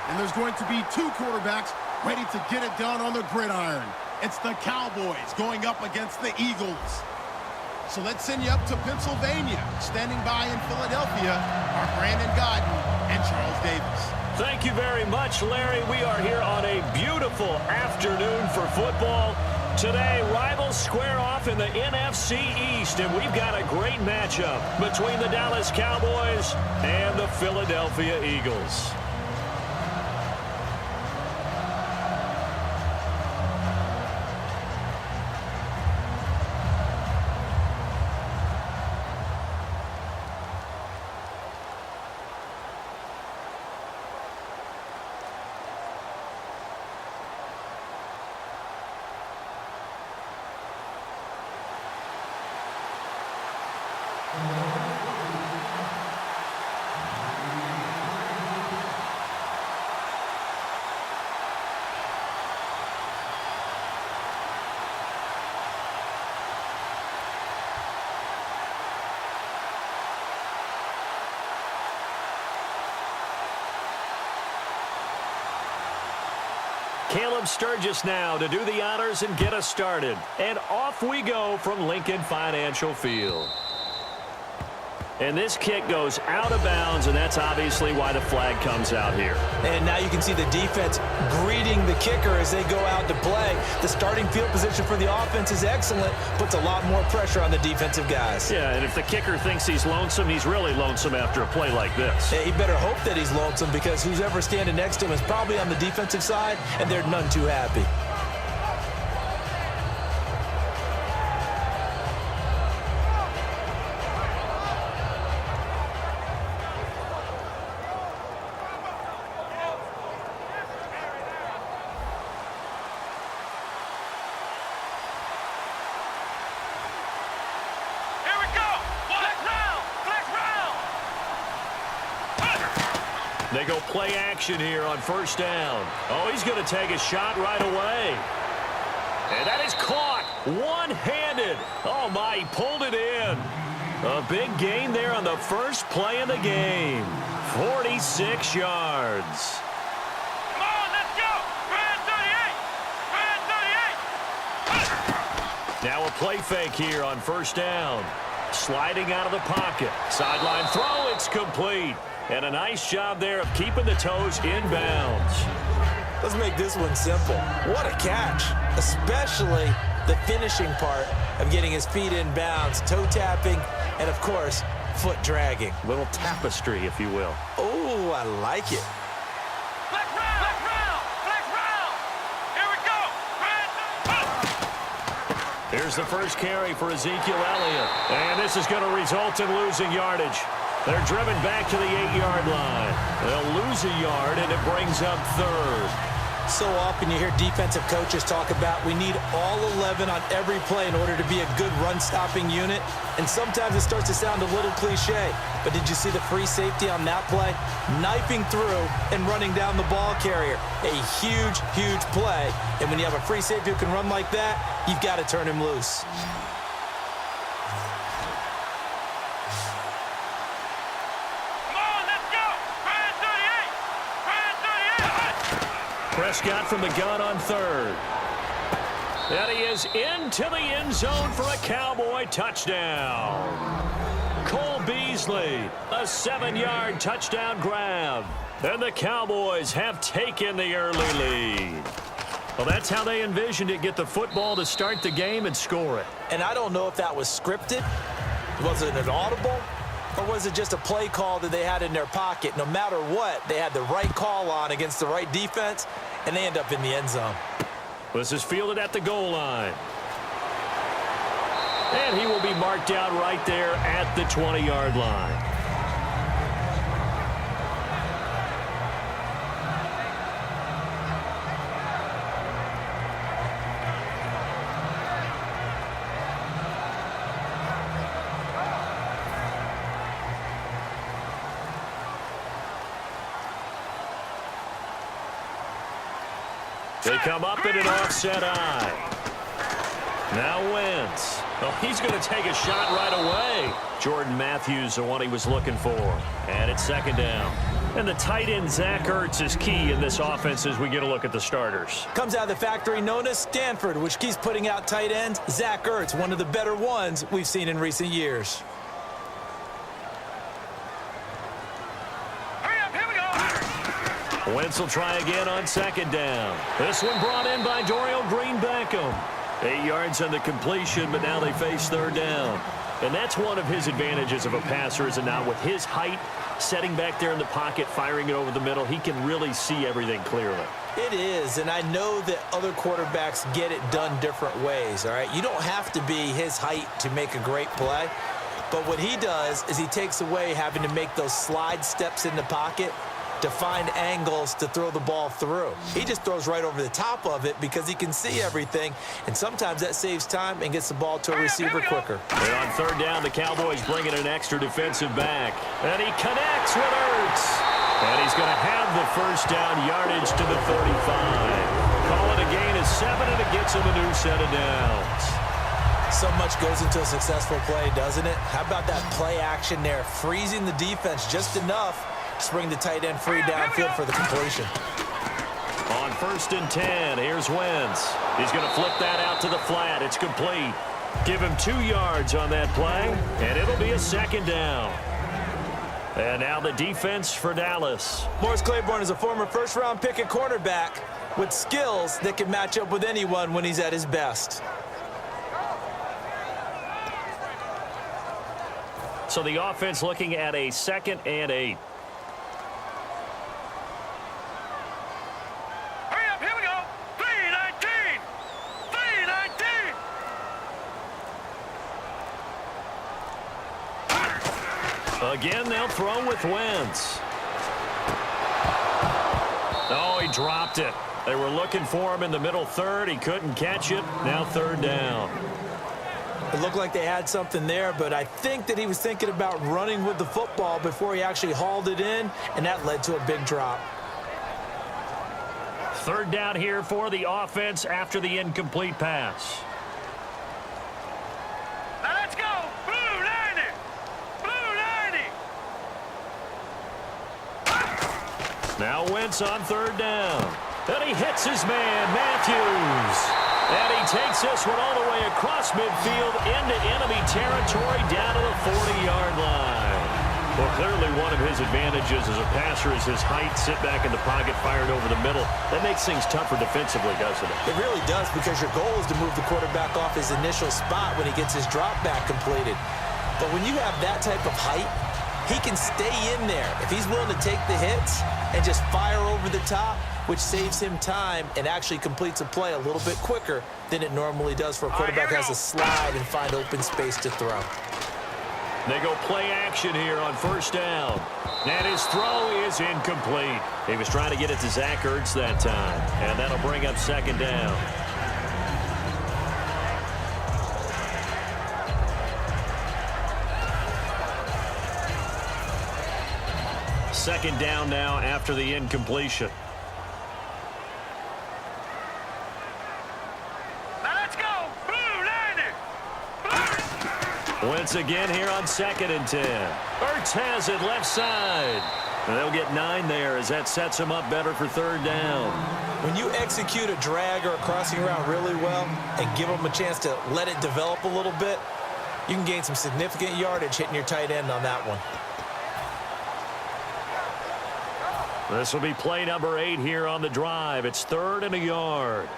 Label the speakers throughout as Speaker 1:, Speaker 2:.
Speaker 1: And there's going to be two quarterbacks ready to get it done on the gridiron. It's the Cowboys going up against the Eagles. So let's send you up to Pennsylvania. Standing by in Philadelphia are Brandon Godden and Charles Davis.
Speaker 2: Thank you very much, Larry. We are here on a beautiful afternoon for football. Today, rivals square off in the NFC East, and we've got a great matchup between the Dallas Cowboys and the Philadelphia Eagles. Caleb Sturgis now to do the honors and get us started. And off we go from Lincoln Financial Field. And this kick goes out of bounds, and that's obviously why the flag comes out here.
Speaker 3: And now you can see the defense greeting the kicker as they go out to play. The starting field position for the offense is excellent, puts a lot more pressure on the defensive guys.
Speaker 2: Yeah, and if the kicker thinks he's lonesome, he's really lonesome after a play like this.
Speaker 3: Yeah, he better hope that he's lonesome, because who's ever standing next to him is probably on the defensive side, and they're none too happy.
Speaker 2: They go play action here on first down. Oh, he's going to take a shot right away. And that is caught one-handed. Oh, my, he pulled it in. A big gain there on the first play of the game. 46 yards.
Speaker 4: Come on, let's go. Brand 38. Brand 38.
Speaker 2: Now a play fake here on first down. Sliding out of the pocket. Sideline throw, it's complete. And a nice job there of keeping the toes in bounds.
Speaker 3: Let's make this one simple. What a catch, especially the finishing part of getting his feet in bounds, toe tapping, and, of course, foot dragging.
Speaker 2: Little tapestry, if you will.
Speaker 3: Oh, I like it.
Speaker 4: Flex round, flex round, flex round. Here we go.
Speaker 2: Here's the first carry for Ezekiel Elliott. And this is going to result in losing yardage. They're driven back to the 8-yard line. They'll lose a yard, and it brings up third.
Speaker 3: So often you hear defensive coaches talk about we need all 11 on every play in order to be a good run-stopping unit. And sometimes it starts to sound a little cliche. But did you see the free safety on that play? Knifing through and running down the ball carrier. A huge, huge play. And when you have a free safety who can run like that, you've got to turn him loose.
Speaker 2: Prescott from the gun on third. And he is into the end zone for a Cowboy touchdown. Cole Beasley, a 7-yard touchdown grab. And the Cowboys have taken the early lead. Well, that's how they envisioned it, get the football to start the game and score it.
Speaker 3: And I don't know if that was scripted. Was it an audible? Or was it just a play call that they had in their pocket? No matter what, they had the right call on against the right defense, and they end up in the end zone.
Speaker 2: This is fielded at the goal line. And he will be marked out right there at the 20-yard line. They come up in an offset eye. Now Wentz. Oh, he's going to take a shot right away. Jordan Matthews, the one he was looking for. And it's second down. And the tight end, Zach Ertz, is key in this offense as we get a look at the starters.
Speaker 3: Comes out of the factory known as Stanford, which keeps putting out tight ends. Zach Ertz, one of the better ones we've seen in recent years.
Speaker 4: Hurry up, here we go.
Speaker 2: Wentz will try again on second down. This one brought in by Dorial Green-Beckham. 8 yards on the completion, but now they face third down. And that's one of his advantages of a passer, is it not? With his height, setting back there in the pocket, firing it over the middle, he can really see everything clearly.
Speaker 3: It is, and I know that other quarterbacks get it done different ways, all right? You don't have to be his height to make a great play, but what he does is he takes away having to make those slide steps in the pocket to find angles to throw the ball through. He just throws right over the top of it because he can see everything, and sometimes that saves time and gets the ball to a receiver quicker.
Speaker 2: And on third down, the Cowboys bring in an extra defensive back. And he connects with Ertz. And he's going to have the first down yardage to the 35. Call it a gain of 7, and it gets him a new set of downs.
Speaker 3: So much goes into a successful play, doesn't it? How about that play action there, freezing the defense just enough to bring the tight end free downfield for the completion.
Speaker 2: On 1st and 10, here's Wentz. He's going to flip that out to the flat. It's complete. Give him 2 yards on that play, and it'll be a second down. And now the defense for Dallas.
Speaker 3: Morris Claiborne is a former first-round pick at cornerback with skills that can match up with anyone when he's at his best.
Speaker 2: So the offense looking at a 2nd and 8. Again, they'll throw with Wentz. Oh, he dropped it. They were looking for him in the middle third. He couldn't catch it. Now third down.
Speaker 3: It looked like they had something there, but I think that he was thinking about running with the football before he actually hauled it in, and that led to a big drop.
Speaker 2: Third down here for the offense after the incomplete pass.
Speaker 4: Let's go. Blue 90. Blue 90.
Speaker 2: Now Wentz on third down. And he hits his man, Matthews. And he takes this one all the way across midfield into enemy territory down to the 40-yard line. Well, clearly one of his advantages as a passer is his height, sit back in the pocket, fired over the middle. That makes things tougher defensively, doesn't it?
Speaker 3: It really does, because your goal is to move the quarterback off his initial spot when he gets his drop back completed. But when you have that type of height, he can stay in there. If he's willing to take the hits and just fire over the top, which saves him time and actually completes a play a little bit quicker than it normally does for a quarterback who has to slide and find open space to throw.
Speaker 2: They go play action here on first down. And his throw is incomplete. He was trying to get it to Zach Ertz that time. And that'll bring up second down. Second down now after the incompletion.
Speaker 4: Let's go. Blue 90.
Speaker 2: Wentz again here on 2nd and 10. Ertz has it left side. And they'll get 9 there as that sets him up better for third down.
Speaker 3: When you execute a drag or a crossing route really well and give them a chance to let it develop a little bit, you can gain some significant yardage hitting your tight end on that one.
Speaker 2: This will be play number 8 here on the drive. It's 3rd and a yard.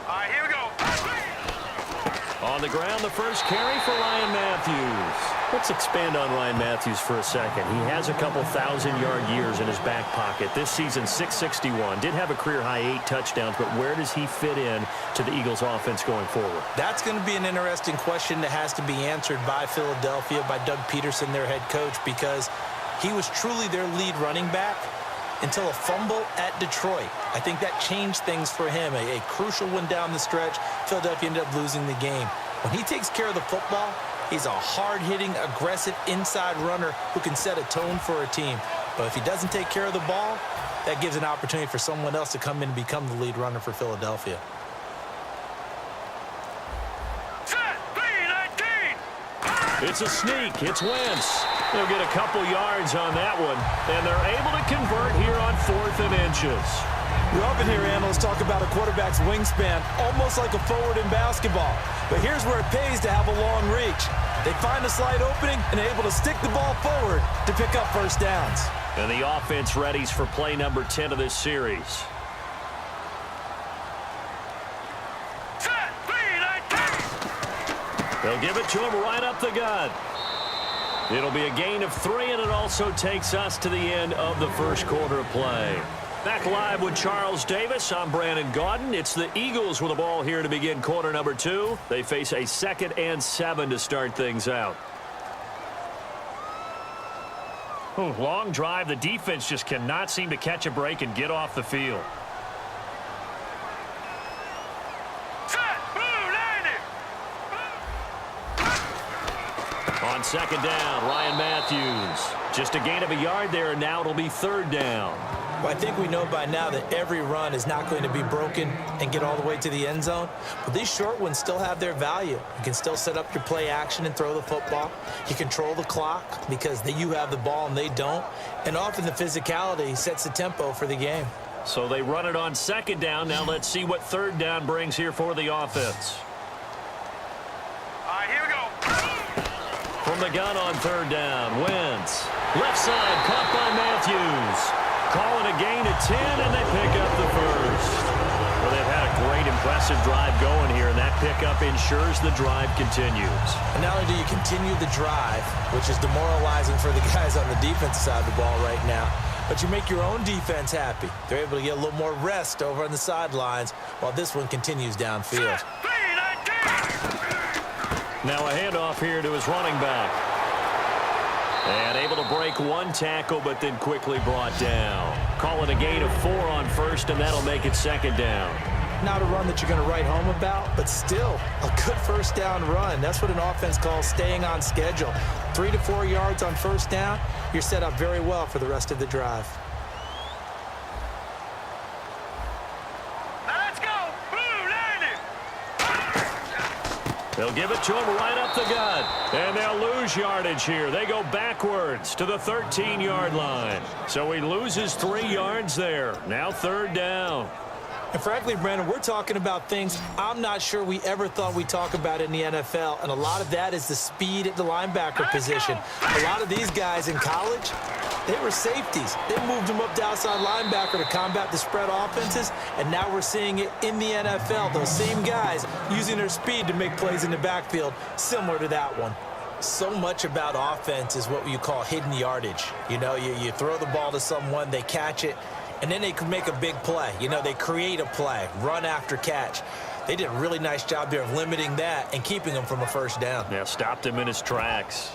Speaker 4: All right, here we go.
Speaker 2: On the ground, the first carry for Ryan Matthews. Let's expand on Ryan Matthews for a second. He has a couple 1,000-yard years in his back pocket. This season, 661. Did have a career-high 8 touchdowns, but where does he fit in to the Eagles' offense going forward?
Speaker 3: That's going to be an interesting question that has to be answered by Philadelphia, by Doug Peterson, their head coach, because he was truly their lead running back until a fumble at Detroit. I think that changed things for him. A crucial one down the stretch. Philadelphia ended up losing the game. When he takes care of the football, he's a hard-hitting, aggressive inside runner who can set a tone for a team. But if he doesn't take care of the ball, that gives an opportunity for someone else to come in and become the lead runner for Philadelphia.
Speaker 2: It's a sneak. It's Wentz. They'll get a couple yards on that one, and they're able to convert here on 4th and inches.
Speaker 3: We often hear analysts talk about a quarterback's wingspan almost like a forward in basketball. But here's where it pays to have a long reach. They find a slight opening and are able to stick the ball forward to pick up first downs.
Speaker 2: And the offense readies for play number 10 of this series. They'll give it to him right up the gut. It'll be a gain of 3, and it also takes us to the end of the first quarter of play. Back live with Charles Davis. I'm Brandon Gaudin. It's the Eagles with the ball here to begin quarter number 2. They face a 2nd and 7 to start things out. Long drive. The defense just cannot seem to catch a break and get off the field. On 2nd down, Ryan Matthews. Just a gain of a yard there, and now it'll be 3rd down.
Speaker 3: Well, I think we know by now that every run is not going to be broken and get all the way to the end zone. But these short ones still have their value. You can still set up your play action and throw the football. You control the clock because you have the ball and they don't. And often the physicality sets the tempo for the game.
Speaker 2: So they run it on 2nd down. Now let's see what 3rd down brings here for the offense.
Speaker 4: All right, here we go.
Speaker 2: From the gun on 3rd down, Wentz. Left side, caught by Matthews. Calling a gain of 10, and they pick up the first. Well, they've had a great, impressive drive going here, and that pickup ensures the drive continues.
Speaker 3: And not only do you continue the drive, which is demoralizing for the guys on the defensive side of the ball right now, but you make your own defense happy. They're able to get a little more rest over on the sidelines while this one continues downfield.
Speaker 2: Now a handoff here to his running back. And able to break one tackle, but then quickly brought down. Call it a gain of 4 on 1st, and that'll make it 2nd down.
Speaker 3: Not a run that you're going to write home about, but still a good 1st down run. That's what an offense calls staying on schedule. 3 to 4 yards on 1st down, you're set up very well for the rest of the drive.
Speaker 2: They'll give it to him right up the gut. And they'll lose yardage here. They go backwards to the 13-yard line. So he loses 3 yards there. Now 3rd down.
Speaker 3: And frankly, Brandon, we're talking about things I'm not sure we ever thought we'd talk about in the NFL. And a lot of that is the speed at the linebacker position. A lot of these guys in college, they were safeties. They moved them up to outside linebacker to combat the spread offenses, and now we're seeing it in the NFL. Those same guys using their speed to make plays in the backfield, similar to that one. So much about offense is what you call hidden yardage. You know, you throw the ball to someone, they catch it, and then they can make a big play. You know, they create a play, run after catch. They did a really nice job there of limiting that and keeping him from a 1st down.
Speaker 2: Yeah, stopped him in his tracks.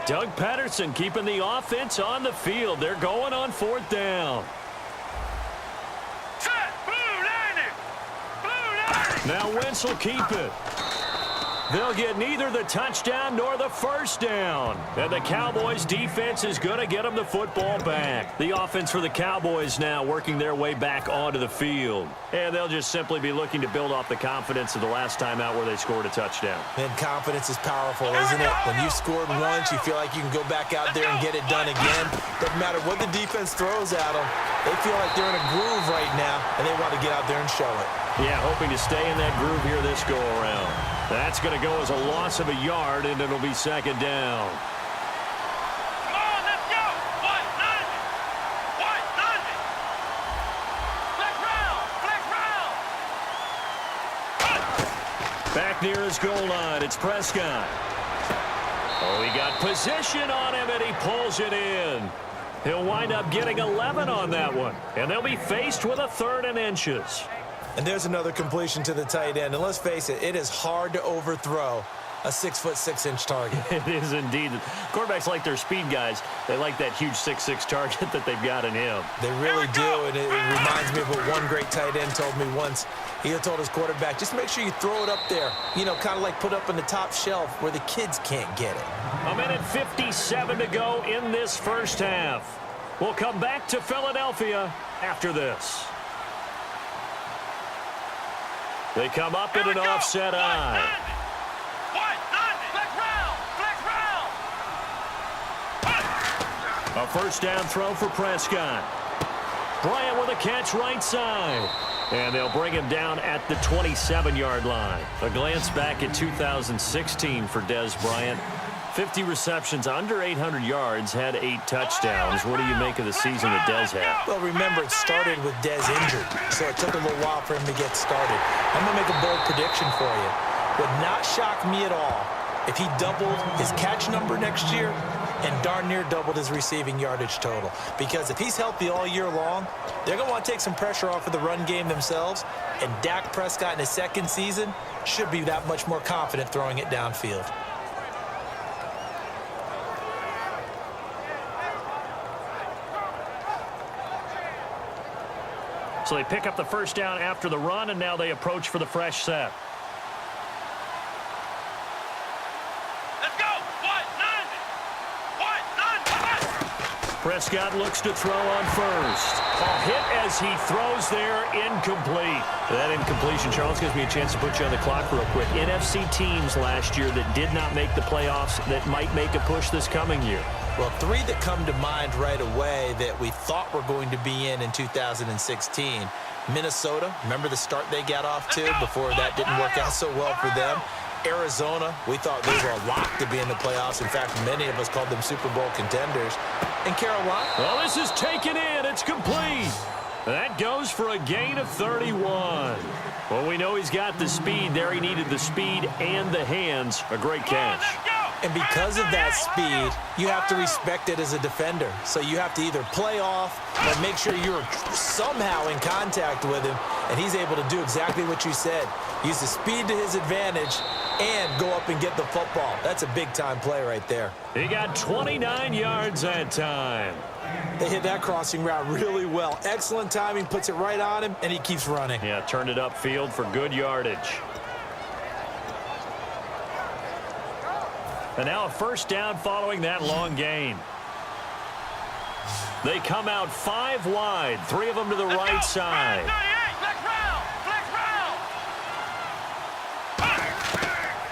Speaker 2: Doug Patterson keeping the offense on the field. They're going on 4th down. Now Wentz will keep it. They'll get neither the touchdown nor the 1st down. And the Cowboys defense is going to get them the football back. The offense for the Cowboys now working their way back onto the field. And they'll just simply be looking to build off the confidence of the last time out where they scored a touchdown.
Speaker 3: And confidence is powerful, isn't it? When you've scored once, you feel like you can go back out there and get it done again. Doesn't matter what the defense throws at them. They feel like they're in a groove right now, and they want to get out there and show it.
Speaker 2: Yeah, hoping to stay in that groove here this go-around. That's going to go as a loss of a yard, and it'll be 2nd down.
Speaker 4: Come on, let's go. 1-0. 1-0. Flex round.
Speaker 2: Back near his goal line, it's Prescott. Oh, he got position on him, and he pulls it in. He'll wind up getting 11 on that one, and they'll be faced with a 3rd and inches.
Speaker 3: And there's another completion to the tight end. And let's face it, it is hard to overthrow a 6'6" target.
Speaker 2: It is indeed. Quarterbacks like their speed guys. They like that huge 6'6" target that they've got in him.
Speaker 3: They really do, and it reminds me of what one great tight end told me once. He told his quarterback, just make sure you throw it up there. You know, kind of like put up on the top shelf where the kids can't get it.
Speaker 2: 1:57 to go in this 1st half. We'll come back to Philadelphia after this. They come up in an offset eye. A first down throw for Prescott. Bryant with a catch right side. And they'll bring him down at the 27-yard line. A glance back at 2016 for Dez Bryant. 50 receptions, under 800 yards, had 8 touchdowns. What do you make of the season that Dez had?
Speaker 3: Well, remember, it started with Dez injured, so it took a little while for him to get started. I'm going to make a bold prediction for you. Would not shock me at all if he doubled his catch number next year and darn near doubled his receiving yardage total. Because if he's healthy all year long, they're going to want to take some pressure off of the run game themselves, and Dak Prescott in his second season should be that much more confident throwing it downfield.
Speaker 2: So they pick up the first down after the run, and now they approach for the fresh set.
Speaker 4: Let's go. 1-9.
Speaker 2: Prescott looks to throw on first. A hit as he throws there, incomplete. That incompletion, Charles, gives me a chance to put you on the clock real quick. NFC teams last year that did not make the playoffs that might make a push this coming year.
Speaker 3: Well, 3 that come to mind right away that we thought were going to be in 2016. Minnesota, remember the start they got off to before that didn't work out so well for them. Arizona, we thought they were a lock to be in the playoffs. In fact, many of us called them Super Bowl contenders. And Carolina.
Speaker 2: Well, this is taken in. It's complete. That goes for a gain of 31. Well, we know he's got the speed there. He needed the speed and the hands. A great catch.
Speaker 3: And because of that speed, you have to respect it as a defender. So you have to either play off or make sure you're somehow in contact with him, and he's able to do exactly what you said. Use the speed to his advantage and go up and get the football. That's a big-time play right there.
Speaker 2: He got 29 yards that time.
Speaker 3: They hit that crossing route really well. Excellent timing, puts it right on him, and he keeps running.
Speaker 2: Yeah, turned it upfield for good yardage. And now a first down following that long gain. They come out 5 wide, 3 of them to the right side.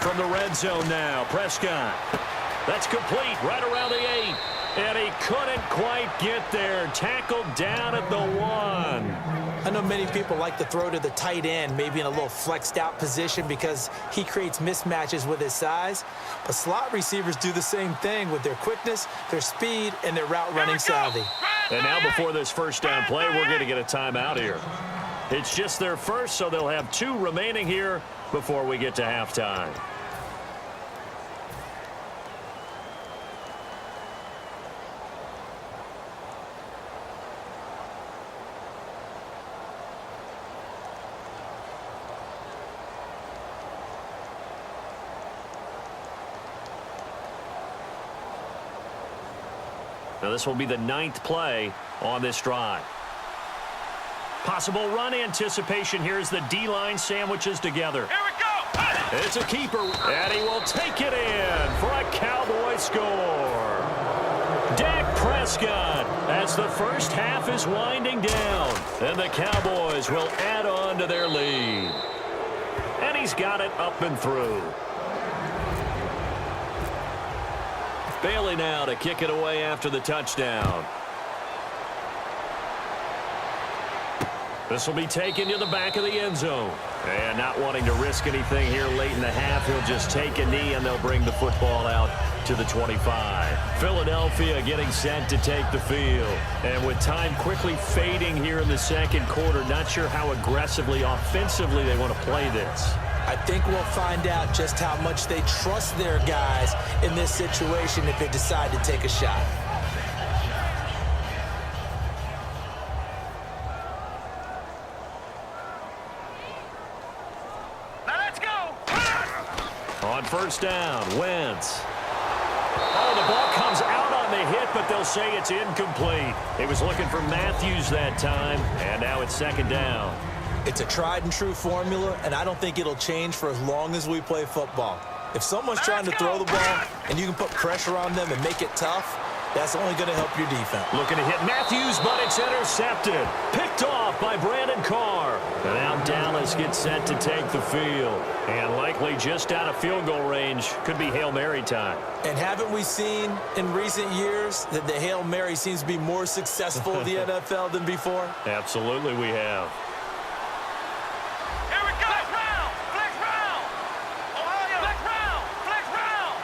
Speaker 2: From the red zone now, Prescott. That's complete right around the 8. And he couldn't quite get there. Tackled down at the 1.
Speaker 3: I know many people like to throw to the tight end, maybe in a little flexed out position because he creates mismatches with his size. But slot receivers do the same thing with their quickness, their speed, and their route running savvy.
Speaker 2: And now before this first down play, we're going to get a timeout here. It's just their first, so they'll have 2 remaining here before we get to halftime. Now this will be the 9th play on this drive. Possible run anticipation here as the D-line sandwiches together.
Speaker 4: Here we go.
Speaker 2: It's a keeper, and he will take it in for a Cowboy score. Dak Prescott as the first half is winding down, and the Cowboys will add on to their lead. And he's got it up and through. Bailey now to kick it away after the touchdown. This will be taken to the back of the end zone. And not wanting to risk anything here late in the half, he'll just take a knee and they'll bring the football out to the 25. Philadelphia getting set to take the field. And with time quickly fading here in the second quarter, not sure how aggressively, offensively they want to play this.
Speaker 3: I think we'll find out just how much they trust their guys in this situation if they decide to take a shot.
Speaker 4: Now let's go.
Speaker 2: On first down, Wentz. Oh, the ball comes out on the hit, but they'll say it's incomplete. He was looking for Matthews that time, and now it's second down.
Speaker 3: It's a tried-and-true formula, and I don't think it'll change for as long as we play football. If someone's trying to throw the ball and you can put pressure on them and make it tough, That's only going to help your defense.
Speaker 2: Looking to hit Matthews, but it's intercepted. Picked off by Brandon Carr. And now Dallas gets set to take the field. And likely just out of field goal range. Could be Hail Mary time.
Speaker 3: And haven't we seen in recent years that the Hail Mary seems to be more successful in the NFL than before?
Speaker 2: Absolutely we have.
Speaker 4: Here we go. Flex round. Flex round. Ohio. Flex round. Flex round.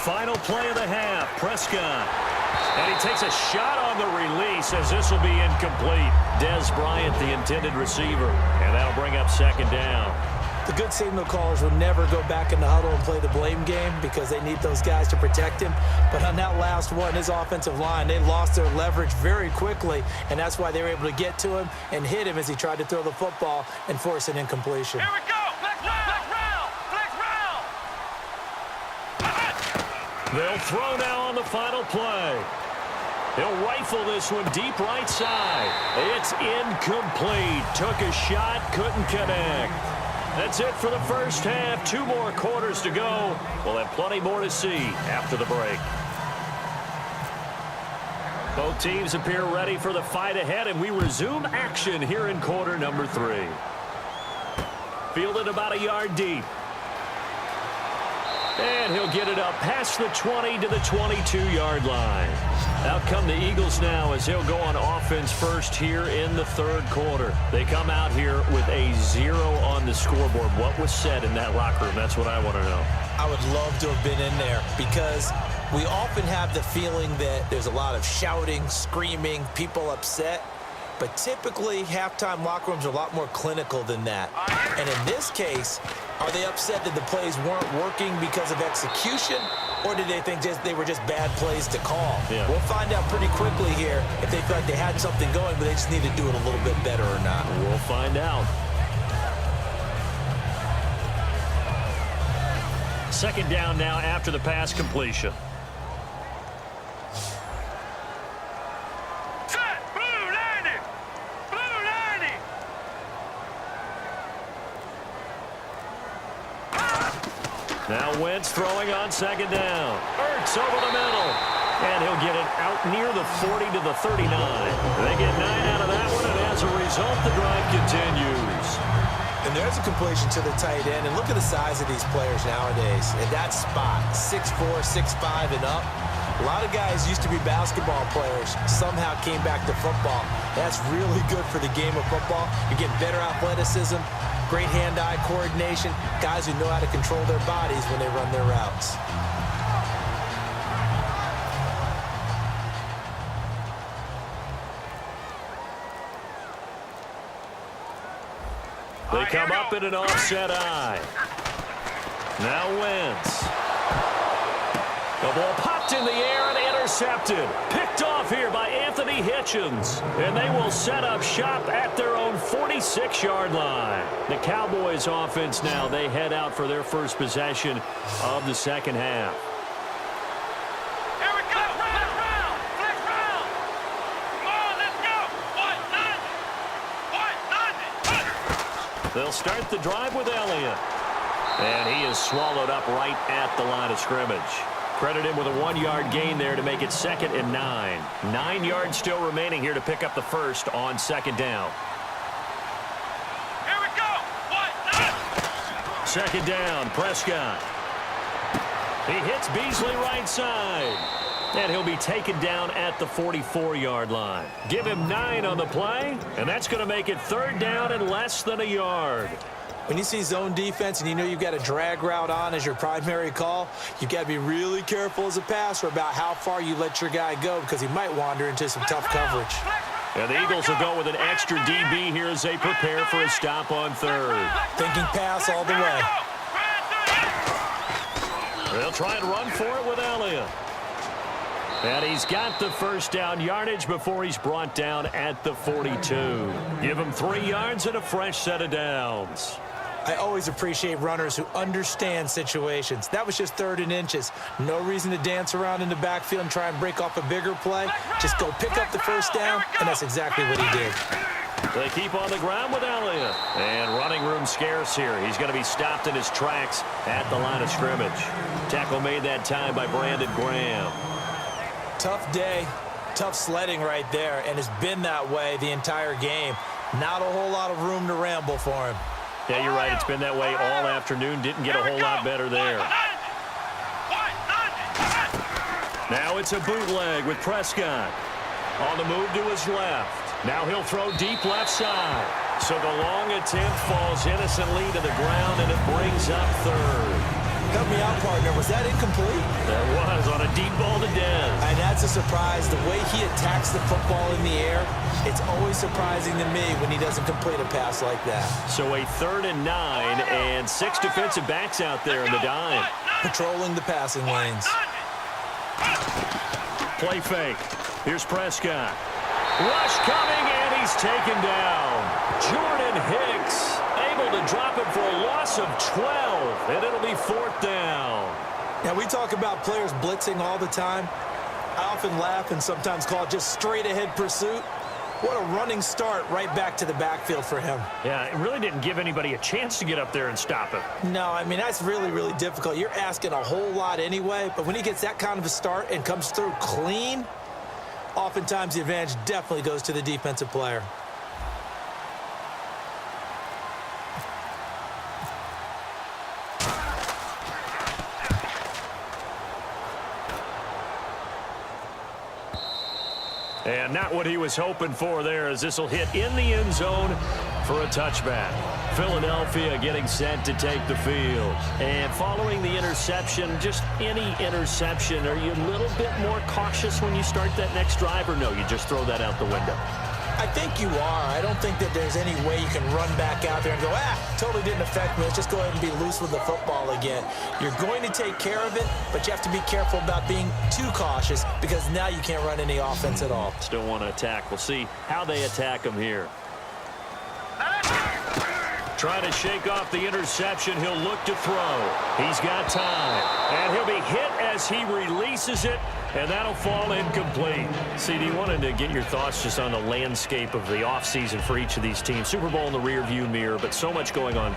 Speaker 2: Final play of the half. Prescott. And he takes a shot on the release as this will be incomplete. Dez Bryant, the intended receiver. And that'll bring up second down.
Speaker 3: The good signal callers will never go back in the huddle and play the blame game because they need those guys to protect him. But on that last one, his offensive line, they lost their leverage very quickly, and that's why they were able to get to him and hit him as he tried to throw the football and force an incompletion.
Speaker 4: Here we go. Flex round. Flex round.
Speaker 2: They'll throw now on the final play. He'll rifle this one deep right side. It's incomplete. Took a shot, couldn't connect. That's it for the first half. 2 more quarters to go. We'll have plenty more to see after the break. Both teams appear ready for the fight ahead, and we resume action here in quarter number 3. Fielded about a yard deep. And he'll get it up past the 20 to the 22-yard line. Out come the Eagles now as he'll go on offense first here in the third quarter. They come out here with a 0 on the scoreboard. What was said in that locker room? That's what I want to know.
Speaker 3: I would love to have been in there because we often have the feeling that there's a lot of shouting, screaming, people upset. But typically, halftime locker rooms are a lot more clinical than that. And in this case, are they upset that the plays weren't working because of execution, or did they think they were just bad plays to call?
Speaker 2: Yeah.
Speaker 3: We'll find out pretty quickly here if they feel like they had something going, but they just need to do it a little bit better or not.
Speaker 2: We'll find out. Second down now after the pass completion. Now Wentz throwing on second down. Ertz over the middle. And he'll get it out near the 40 to the 39. They get 9 out of that one, and as a result, the drive continues.
Speaker 3: And there's a completion to the tight end. And look at the size of these players nowadays. In that spot, 6'4", 6'5", and up. A lot of guys used to be basketball players, somehow came back to football. That's really good for the game of football. You get better athleticism, great hand-eye coordination, guys who know how to control their bodies when they run their routes.
Speaker 2: They come up in an offset eye. Now Wentz. The ball popped in the air and intercepted. Picked off here by Anthony Hitchens. And they will set up shop at their own 46-yard line. The Cowboys offense now, they head out for their first possession of the second half.
Speaker 4: Here we go. Flex round. Flex round. Come on, let's go. 190.
Speaker 2: They'll start the drive with Elliott. And he is swallowed up right at the line of scrimmage. Credit him with a 1-yard gain there to make it 2nd and 9. 9 yards still remaining here to pick up the first on second down.
Speaker 4: Here we go. 190.
Speaker 2: Second down, Prescott. He hits Beasley right side. And he'll be taken down at the 44-yard line. Give him 9 on the play, and that's going to make it 3rd down and less than a yard.
Speaker 3: When you see zone defense and you know you've got a drag route on as your primary call, you've got to be really careful as a passer about how far you let your guy go because he might wander into some tough coverage.
Speaker 2: And the Eagles will go with an extra DB here as they prepare for a stop on 3rd.
Speaker 3: Thinking pass all the way.
Speaker 2: They'll try and run for it with Elliott. And he's got the first down yardage before he's brought down at the 42. Give him 3 yards and a fresh set of downs.
Speaker 3: I always appreciate runners who understand situations. That was just 3rd and inches. No reason to dance around in the backfield and try and break off a bigger play. Just go pick up the first down, and that's exactly what he did.
Speaker 2: They keep on the ground with Elliott. And running room scarce here. He's going to be stopped in his tracks at the line of scrimmage. Tackle made that time by Brandon Graham.
Speaker 3: Tough day, tough sledding right there, and it's been that way the entire game. Not a whole lot of room to ramble for him.
Speaker 2: Yeah, you're right. It's been that way all afternoon. Didn't get a whole lot better there. Now it's a bootleg with Prescott. On the move to his left. Now he'll throw deep left side. So the long attempt falls innocently to the ground, and it brings up third.
Speaker 3: Help me out, partner. Was that incomplete?
Speaker 2: That was on a deep ball to Dez.
Speaker 3: And that's a surprise. The way he attacks the football in the air, it's always surprising to me when he doesn't complete a pass like that.
Speaker 2: So a 3rd and 9, and 6 defensive backs out there in the dime.
Speaker 3: Patrolling the passing lanes.
Speaker 2: Play fake. Here's Prescott. Rush coming, and he's taken down. Jordan Hicks able to drop it for a loss of 12, and it'll be 4th down.
Speaker 3: Now, we talk about players blitzing all the time. I often laugh and sometimes call it just straight-ahead pursuit. What a running start right back to the backfield for him.
Speaker 2: Yeah, it really didn't give anybody a chance to get up there and stop him.
Speaker 3: No, I mean, that's really, really difficult. You're asking a whole lot anyway, but when he gets that kind of a start and comes through clean, oftentimes the advantage definitely goes to the defensive player.
Speaker 2: And not what he was hoping for there, as this will hit in the end zone for a touchback. Philadelphia getting set to take the field. And following the interception, just any interception, are you a little bit more cautious when you start that next drive, or no, you just throw that out the window?
Speaker 3: I think you are. I don't think that there's any way you can run back out there and go, totally didn't affect me. Let's just go ahead and be loose with the football again. You're going to take care of it, but you have to be careful about being too cautious because now you can't run any offense at all.
Speaker 2: Still want to attack. We'll see how they attack him here. Trying to shake off the interception. He'll look to throw. He's got time. And he'll be hit as he releases it. And that'll fall incomplete. CD, wanted to get your thoughts just on the landscape of the offseason for each of these teams. Super Bowl in the rearview mirror, but so much going on.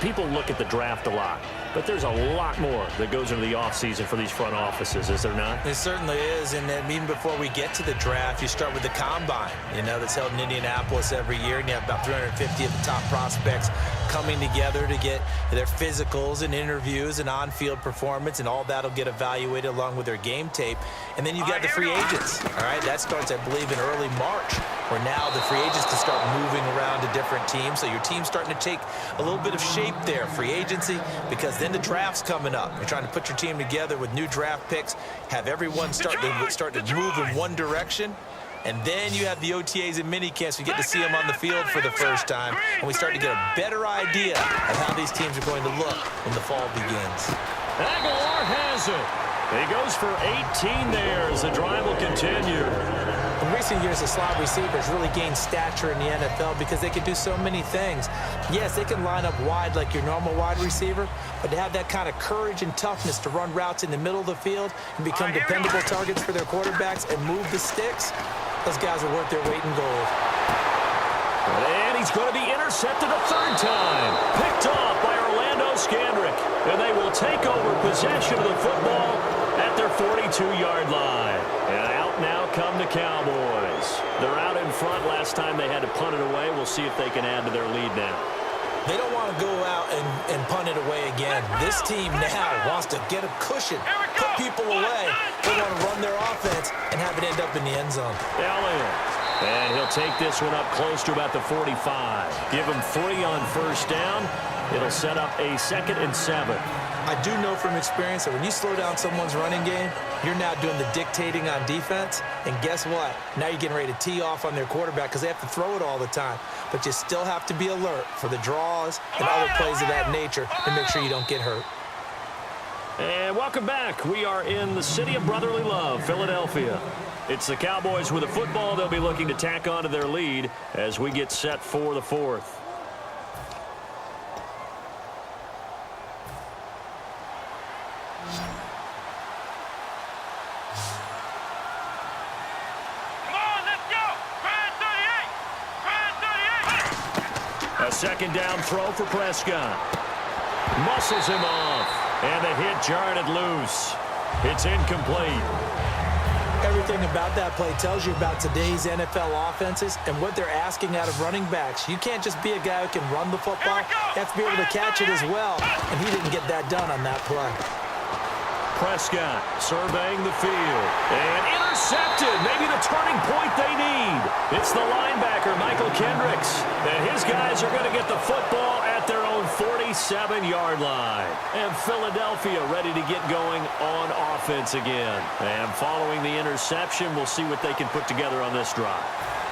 Speaker 2: People look at the draft a lot, but there's a lot more that goes into the offseason for these front offices, is there not?
Speaker 3: It certainly is, and then even before we get to the draft, you start with the combine, that's held in Indianapolis every year, and you have about 350 of the top prospects coming together to get their physicals and interviews and on-field performance, and all that'll get evaluated along with their game tape. And then you got the free agents, all right? That starts, I believe, in early March, where now the free agents can start moving around to different teams. So your team's starting to take a little bit of shape there, free agency, because then the draft's coming up. You're trying to put your team together with new draft picks, have everyone start to move in one direction. And then you have the OTAs and minicamps. We get to see them on the field for the first time. And we start to get a better idea of how these teams are going to look when the fall begins.
Speaker 2: Aguilar has it. He goes for 18 there as the drive will continue.
Speaker 3: In recent years, the slot receivers really gained stature in the NFL because they can do so many things. Yes, they can line up wide like your normal wide receiver, but to have that kind of courage and toughness to run routes in the middle of the field and become dependable targets for their quarterbacks and move the sticks, those guys are worth their weight in gold.
Speaker 2: And he's going to be intercepted a 3rd time. Picked off by Orlando Scandrick. And they will take over possession of the football at their 42-yard line. And out now come the Cowboys. They're out in front. Last time they had to punt it away. We'll see if they can add to their lead now.
Speaker 3: They don't want to go out and punt it away again. This team now wants to get a cushion, put people away. They want to run their offense and have it end up in the end zone.
Speaker 2: Elliott. And he'll take this one up close to about the 45. Give him 3 on 1st down. It'll set up a 2nd and 7.
Speaker 3: I do know from experience that when you slow down someone's running game, you're now doing the dictating on defense. And guess what? Now you're getting ready to tee off on their quarterback because they have to throw it all the time. But you still have to be alert for the draws and other plays of that nature to make sure you don't get hurt.
Speaker 2: And welcome back. We are in the city of brotherly love, Philadelphia. It's the Cowboys with a football. They'll be looking to tack on to their lead as we get set for the 4th.
Speaker 4: Come on, let's go. Grind 38. Grind 38.
Speaker 2: second down throw for Prescott. Muscles him off. And the hit jarred it loose. It's incomplete.
Speaker 3: Everything about that play tells you about today's NFL offenses and what they're asking out of running backs. You can't just be a guy who can run the football. You have to be able to catch it as well. And he didn't get that done on that play.
Speaker 2: Prescott surveying the field. And intercepted. Maybe the turning point they need. It's the linebacker, Michael Kendricks. And his guys are going to get the football at their own 47-yard line. And Philadelphia ready to get going on offense again. And following the interception, we'll see what they can put together on this drive.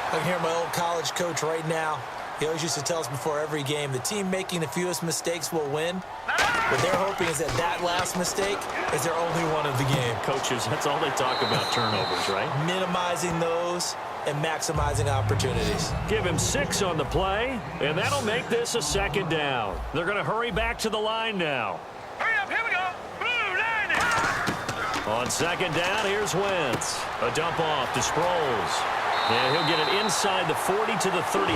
Speaker 3: I can hear my old college coach right now. He always used to tell us before every game, the team making the fewest mistakes will win. What they're hoping is that that last mistake is their only one of the game.
Speaker 2: Coaches, that's all they talk about, turnovers, right?
Speaker 3: Minimizing those and maximizing opportunities.
Speaker 2: Give him 6 on the play, and that'll make this a second down. They're going to hurry back to the line now.
Speaker 4: Hurry up, here we go. Blue line.
Speaker 2: On second down, here's Wentz. A dump off to Sproles. And he'll get it inside the 40 to the 39.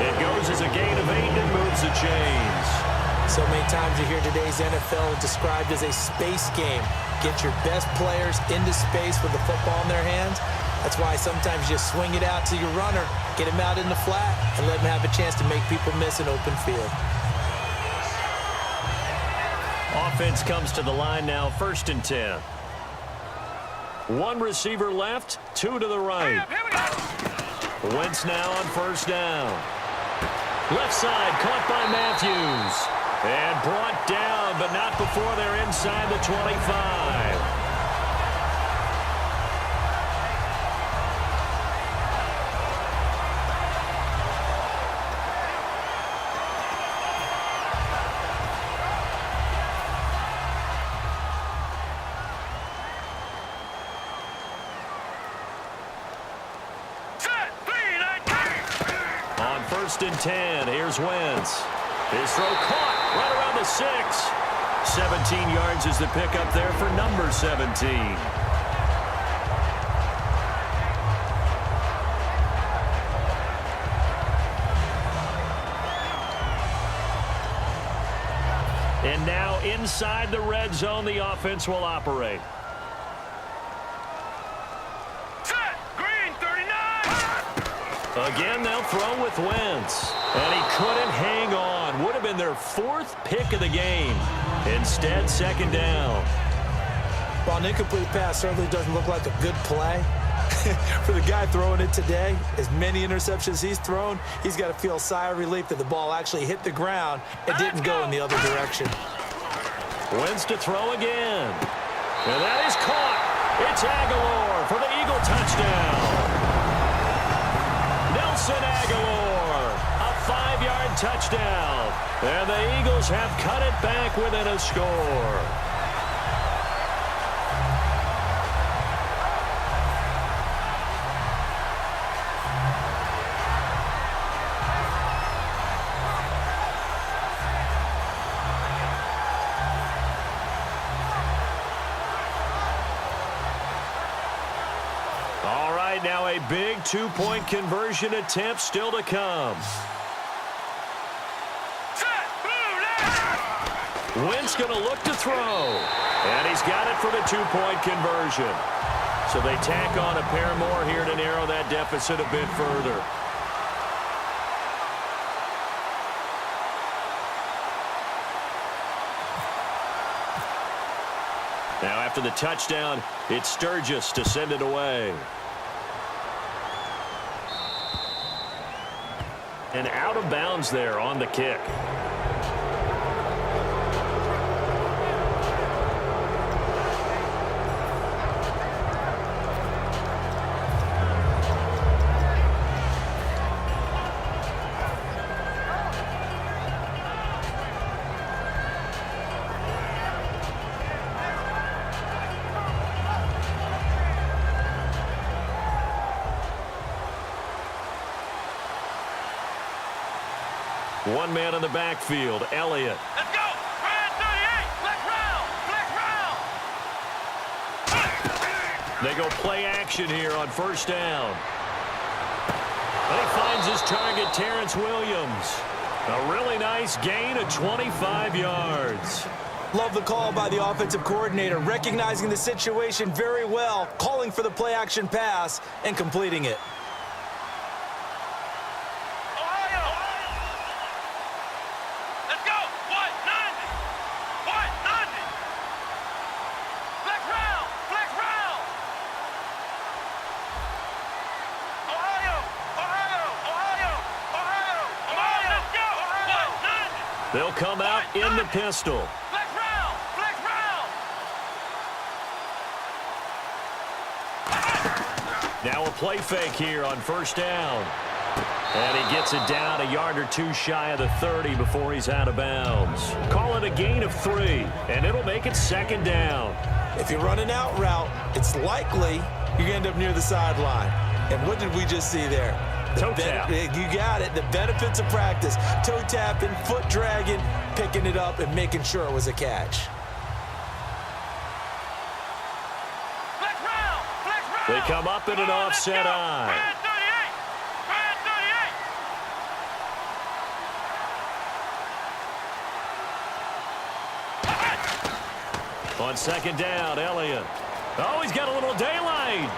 Speaker 2: It goes as a gain of 8 and moves the chains.
Speaker 3: So many times you hear today's NFL described as a space game. Get your best players into space with the football in their hands. That's why sometimes you just swing it out to your runner, get him out in the flat, and let him have a chance to make people miss an open field.
Speaker 2: Offense comes to the line now, 1st and 10. 1 receiver left, 2 to the right. Wentz now on 1st down. Left side caught by Matthews. And brought down, but not before they're inside the 25. On 1st and 10, here's Wentz. His throw caught right around the 6. 17 yards is the pickup there for number 17. And now inside the red zone, the offense will operate.
Speaker 4: Set. Green 39.
Speaker 2: Again, they'll throw with Wentz. And he couldn't hang on. Would have been their 4th pick of the game. Instead, 2nd down.
Speaker 3: Well, an incomplete pass certainly doesn't look like a good play. For the guy throwing it today, as many interceptions he's thrown, he's got to feel a sigh of relief that the ball actually hit the ground and didn't go in the other direction.
Speaker 2: Wentz to throw again. And that is caught. It's Aguilar for the Eagle touchdown. Nelson Aguilar, a 5-yard touchdown. And the Eagles have cut it back within a score. All right, now a big 2-point conversion attempt still to come. Wentz going to look to throw. And he's got it for the 2-point conversion. So they tack on a pair more here to narrow that deficit a bit further. Now after the touchdown, it's Sturgis to send it away. And out of bounds there on the kick. One man in the backfield, Elliott.
Speaker 4: Let's go. Brand 38. Flex round.
Speaker 2: They go play action here on 1st down. And he finds his target, Terrence Williams. A really nice gain of 25 yards.
Speaker 3: Love the call by the offensive coordinator, recognizing the situation very well, calling for the play-action pass, and completing it.
Speaker 2: They'll come out in the pistol.
Speaker 4: Flex round! Flex round!
Speaker 2: Now a play fake here on first down. And he gets it down a yard or two shy of the 30 before he's out of bounds. Call it a gain of 3, and it'll make it second down.
Speaker 3: If you run an out route, it's likely you end up near the sideline. And what did we just see there?
Speaker 2: Toe tap.
Speaker 3: You got it. The benefits of practice. Toe tapping, foot dragging, picking it up, and making sure it was a catch.
Speaker 2: They come up in an offset eye. On second down, Elliott. Oh, he's got a little daylight.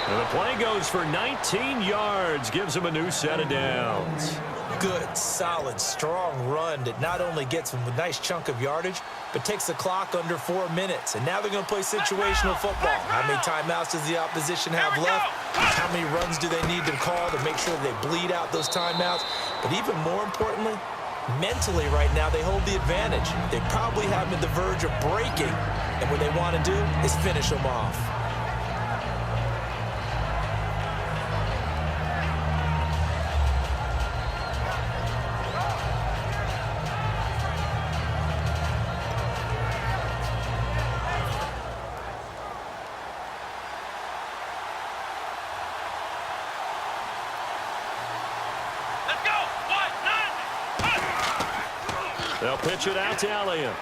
Speaker 2: And the play goes for 19 yards, gives him a new set of downs.
Speaker 3: Good, solid, strong run that not only gets him a nice chunk of yardage, but takes the clock under 4 minutes. And now they're going to play situational football. How many timeouts does the opposition have left? How many runs do they need to call to make sure they bleed out those timeouts? But even more importantly, mentally right now, they hold the advantage. They probably have them at the verge of breaking. And what they want to do is finish them off.
Speaker 2: They'll pitch it out to Elliott.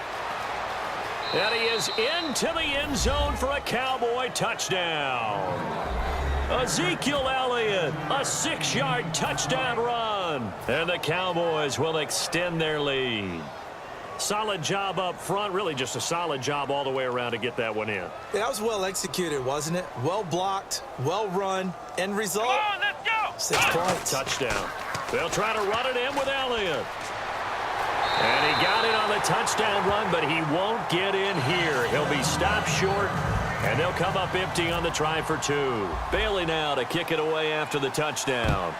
Speaker 2: And he is into the end zone for a Cowboy touchdown. Ezekiel Elliott, a 6-yard touchdown run. And the Cowboys will extend their lead. Solid job up front, really just a solid job all the way around to get that one in.
Speaker 3: That was well executed, wasn't it? Well blocked, well run, end result.
Speaker 4: Come on, let's go.
Speaker 3: 6 points.
Speaker 2: Touchdown. They'll try to run it in with Elliott. And he got it on the touchdown run, but he won't get in here. He'll be stopped short, and they'll come up empty on the try for 2. Bailey now to kick it away after the touchdown.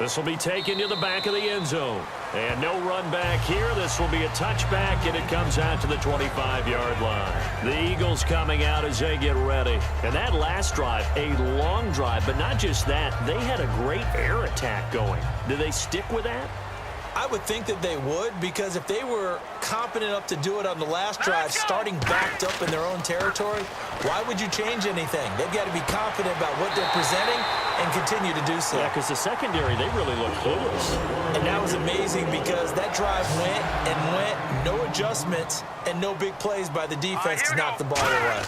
Speaker 2: This will be taken to the back of the end zone. And no run back here. This will be a touchback, and it comes out to the 25-yard line. The Eagles coming out as they get ready. And that last drive, a long drive, but not just that. They had a great air attack going. Do they stick with that?
Speaker 3: I would think that they would, because if they were competent enough to do it on the last drive, starting backed up in their own territory, why would you change anything? They've got to be confident about what they're presenting and continue to do so.
Speaker 2: Yeah, because the secondary, they really look clueless.
Speaker 3: And that was amazing because that drive went and went, no adjustments, and no big plays by the defense to knock the ball away.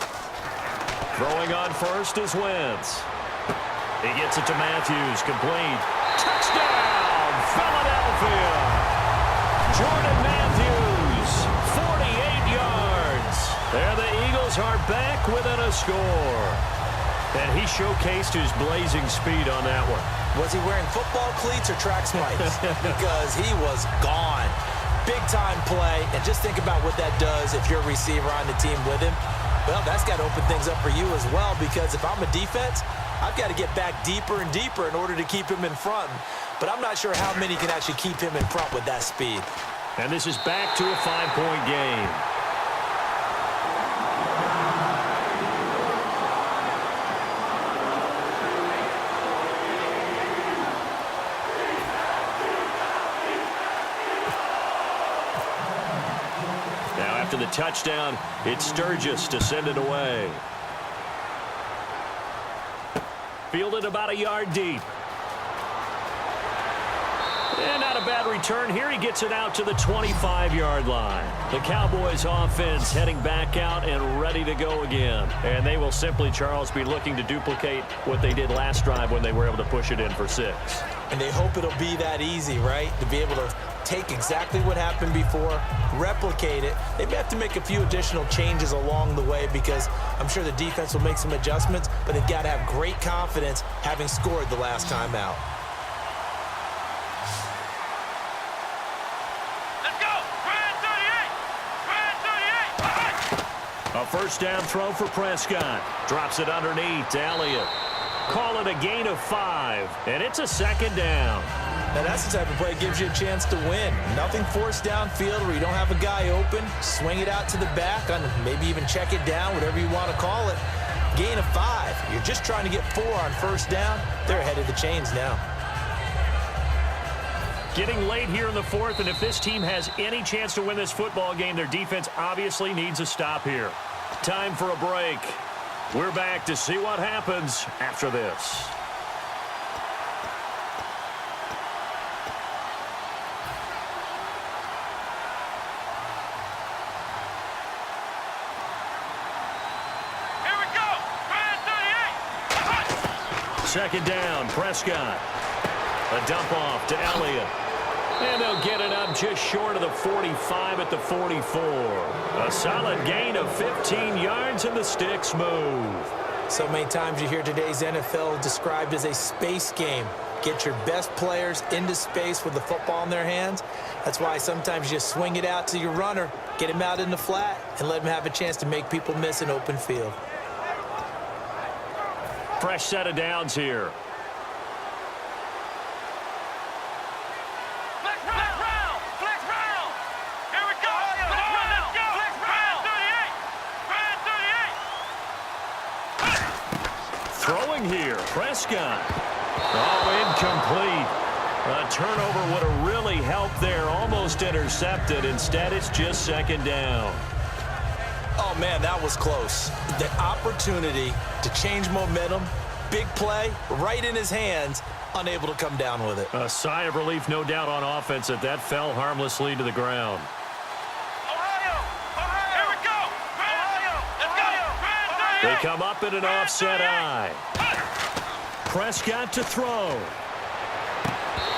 Speaker 2: Throwing on first is Wentz. He gets it to Matthews, complete. Touchdown, Philadelphia! Jordan Matthews, 48 yards. And the Eagles are back within a score. And he showcased his blazing speed on that one.
Speaker 3: Was he wearing football cleats or track spikes? Because he was gone. Big-time play. And just think about what that does if you're a receiver on the team with him. Well, that's got to open things up for you as well, because if I'm a defense, I've got to get back deeper and deeper in order to keep him in front. But I'm not sure how many can actually keep him in front with that speed.
Speaker 2: And this is back to a 5-point game. Now after the touchdown, it's Sturgis to send it away. Fielded about a yard deep. And not a bad return here. He gets it out to the 25-yard line. The Cowboys offense heading back out and ready to go again. And they will simply, Charles, be looking to duplicate what they did last drive when they were able to push it in for 6.
Speaker 3: And they hope it'll be that easy, right? To be able to take exactly what happened before, replicate it. They may have to make a few additional changes along the way because I'm sure the defense will make some adjustments, but they've got to have great confidence having scored the last time out.
Speaker 2: A first down throw for Prescott. Drops it underneath to Elliott. Call it a gain of 5, and it's a second down.
Speaker 3: Now that's the type of play that gives you a chance to win. Nothing forced downfield where you don't have a guy open. Swing it out to the back, on maybe even check it down, whatever you want to call it. Gain of 5. You're just trying to get 4 on first down. They're ahead of the chains now.
Speaker 2: Getting late here in the 4th, and if this team has any chance to win this football game, their defense obviously needs a stop here. Time for a break. We're back to see what happens after this.
Speaker 4: Here we go. Brand 38.
Speaker 2: Second down, Prescott. A dump off to Elliott. And they'll get it up just short of the 45 at the 44. A solid gain of 15 yards, and the sticks move.
Speaker 3: So many times you hear today's NFL described as a space game. Get your best players into space with the football in their hands. That's why sometimes you just swing it out to your runner, get him out in the flat, and let him have a chance to make people miss an open field.
Speaker 2: Fresh set of downs here. Throwing here, Prescott. Oh, incomplete. A turnover would have really helped there. Almost intercepted. Instead, it's just second down.
Speaker 3: Oh, man, that was close. The opportunity to change momentum, big play, right in his hands, unable to come down with it.
Speaker 2: A sigh of relief, no doubt, on offense that fell harmlessly to the ground. They come up in an offset eye. Prescott to throw.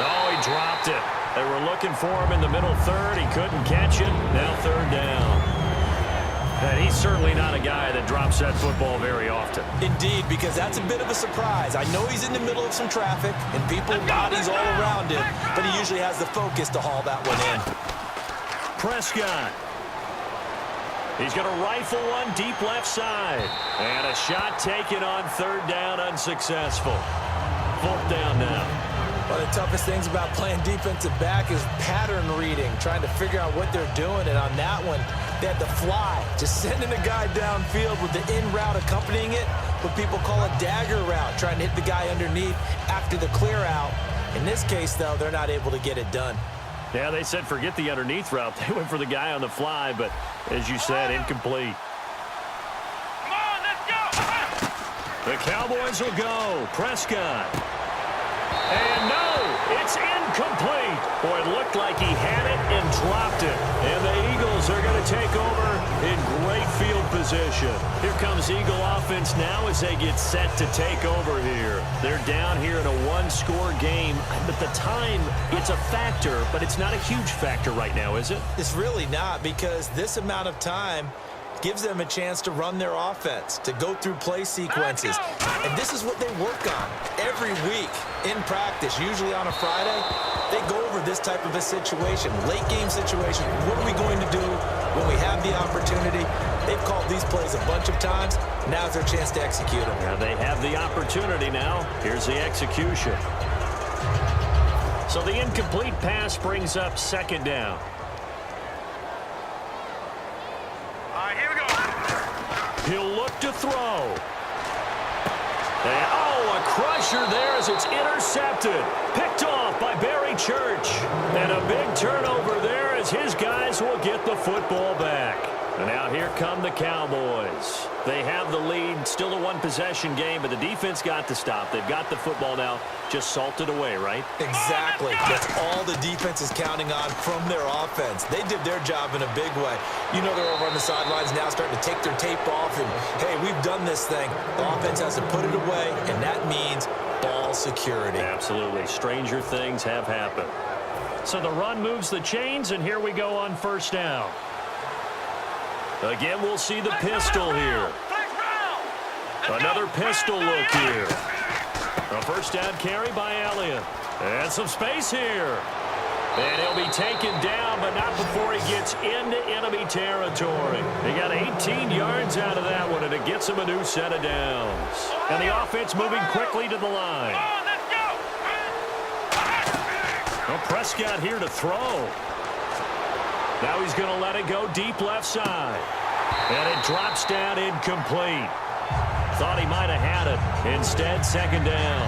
Speaker 2: Oh, he dropped it. They were looking for him in the middle third. He couldn't catch it. Now third down. And he's certainly not a guy that drops that football very often.
Speaker 3: Indeed, because that's a bit of a surprise. I know he's in the middle of some traffic and people bodies all around him, but he usually has the focus to haul that one in.
Speaker 2: Prescott. He's going to rifle one deep left side. And a shot taken on third down, unsuccessful. 4th down now.
Speaker 3: One of the toughest things about playing defensive back is pattern reading, trying to figure out what they're doing. And on that one, they had to fly, just sending a guy downfield with the in route accompanying it, what people call a dagger route, trying to hit the guy underneath after the clear out. In this case, though, they're not able to get it done.
Speaker 2: Yeah, they said forget the underneath route. They went for the guy on the fly, but as you said, incomplete.
Speaker 4: Come on, let's go.
Speaker 2: The Cowboys will go. Prescott. And no, it's incomplete. Boy, it looked like he had it and dropped it. And the Eagles are going to take over in great field position. Here comes Eagle offense now as they get set to take over here. They're down here in a one-score game. But the time, it's a factor, but it's not a huge factor right now, is it?
Speaker 3: It's really not, because this amount of time gives them a chance to run their offense, to go through play sequences. And this is what they work on every week in practice, usually on a Friday. They go over this type of a situation, late game situation. What are we going to do when we have the opportunity? They've called these plays a bunch of times. Now's their chance to execute them.
Speaker 2: Now they have the opportunity now. Here's the execution. So the incomplete pass brings up second down.
Speaker 4: Here we go.
Speaker 2: He'll look to throw. And, a crusher there as it's intercepted. Picked off by Barry Church. And a big turnover there as his guys will get the football back. And now here come the Cowboys. They have the lead, still a one-possession game, but the defense got to stop. They've got the football now, just salted away, right?
Speaker 3: Exactly. That's all the defense is counting on from their offense. They did their job in a big way. You know they're over on the sidelines now starting to take their tape off, and, hey, we've done this thing. The offense has to put it away, and that means ball security.
Speaker 2: Absolutely. Stranger things have happened.
Speaker 5: So the run moves the chains, and here we go on first down.
Speaker 2: Again, we'll see the pistol here. Another pistol look here. A first down carry by Elliott. And some space here. And he'll be taken down, but not before he gets into enemy territory. He got 18 yards out of that one, and it gets him a new set of downs.
Speaker 5: And the offense moving quickly to the line.
Speaker 2: Well, Prescott here to throw. Now he's going to let it go deep left side. And it drops down incomplete. Thought he might have had it. Instead, second down.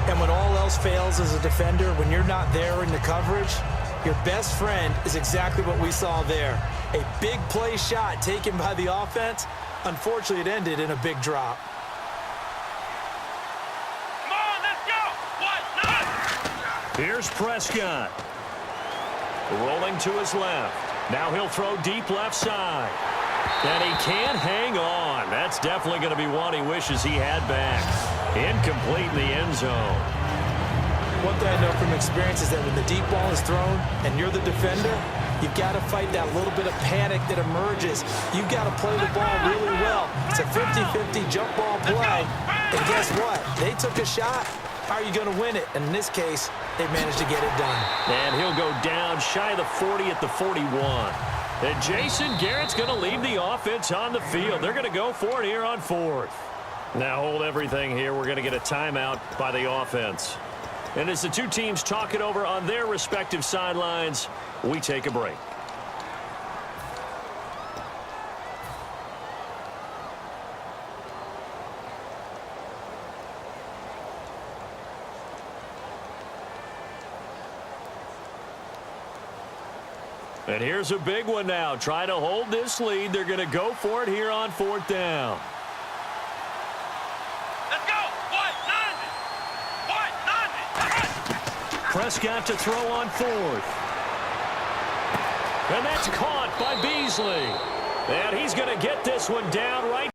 Speaker 3: And when all else fails as a defender, when you're not there in the coverage, your best friend is exactly what we saw there. A big play shot taken by the offense. Unfortunately, it ended in a big drop.
Speaker 4: Come on, let's go. What?
Speaker 2: Here's Prescott. Rolling to his left. Now he'll throw deep left side. And he can't hang on. That's definitely going to be one he wishes he had back. Incomplete in the end zone.
Speaker 3: One thing I know from experience is that when the deep ball is thrown and you're the defender, you've got to fight that little bit of panic that emerges. You've got to play the ball really well. It's a 50-50 jump ball play. And guess what? They took a shot. How are you going to win it? And in this case, they managed to get it done.
Speaker 2: And he'll go down shy of the 40 at the 41. And Jason Garrett's going to leave the offense on the field. They're going to go for it here on fourth. Now hold everything here. We're going to get a timeout by the offense. And as the two teams talk it over on their respective sidelines, we take a break. And here's a big one now. Trying to hold this lead. They're going to go for it here on fourth down.
Speaker 4: Let's go.
Speaker 2: Prescott to throw on fourth. And that's caught by Beasley. And he's going to get this one down right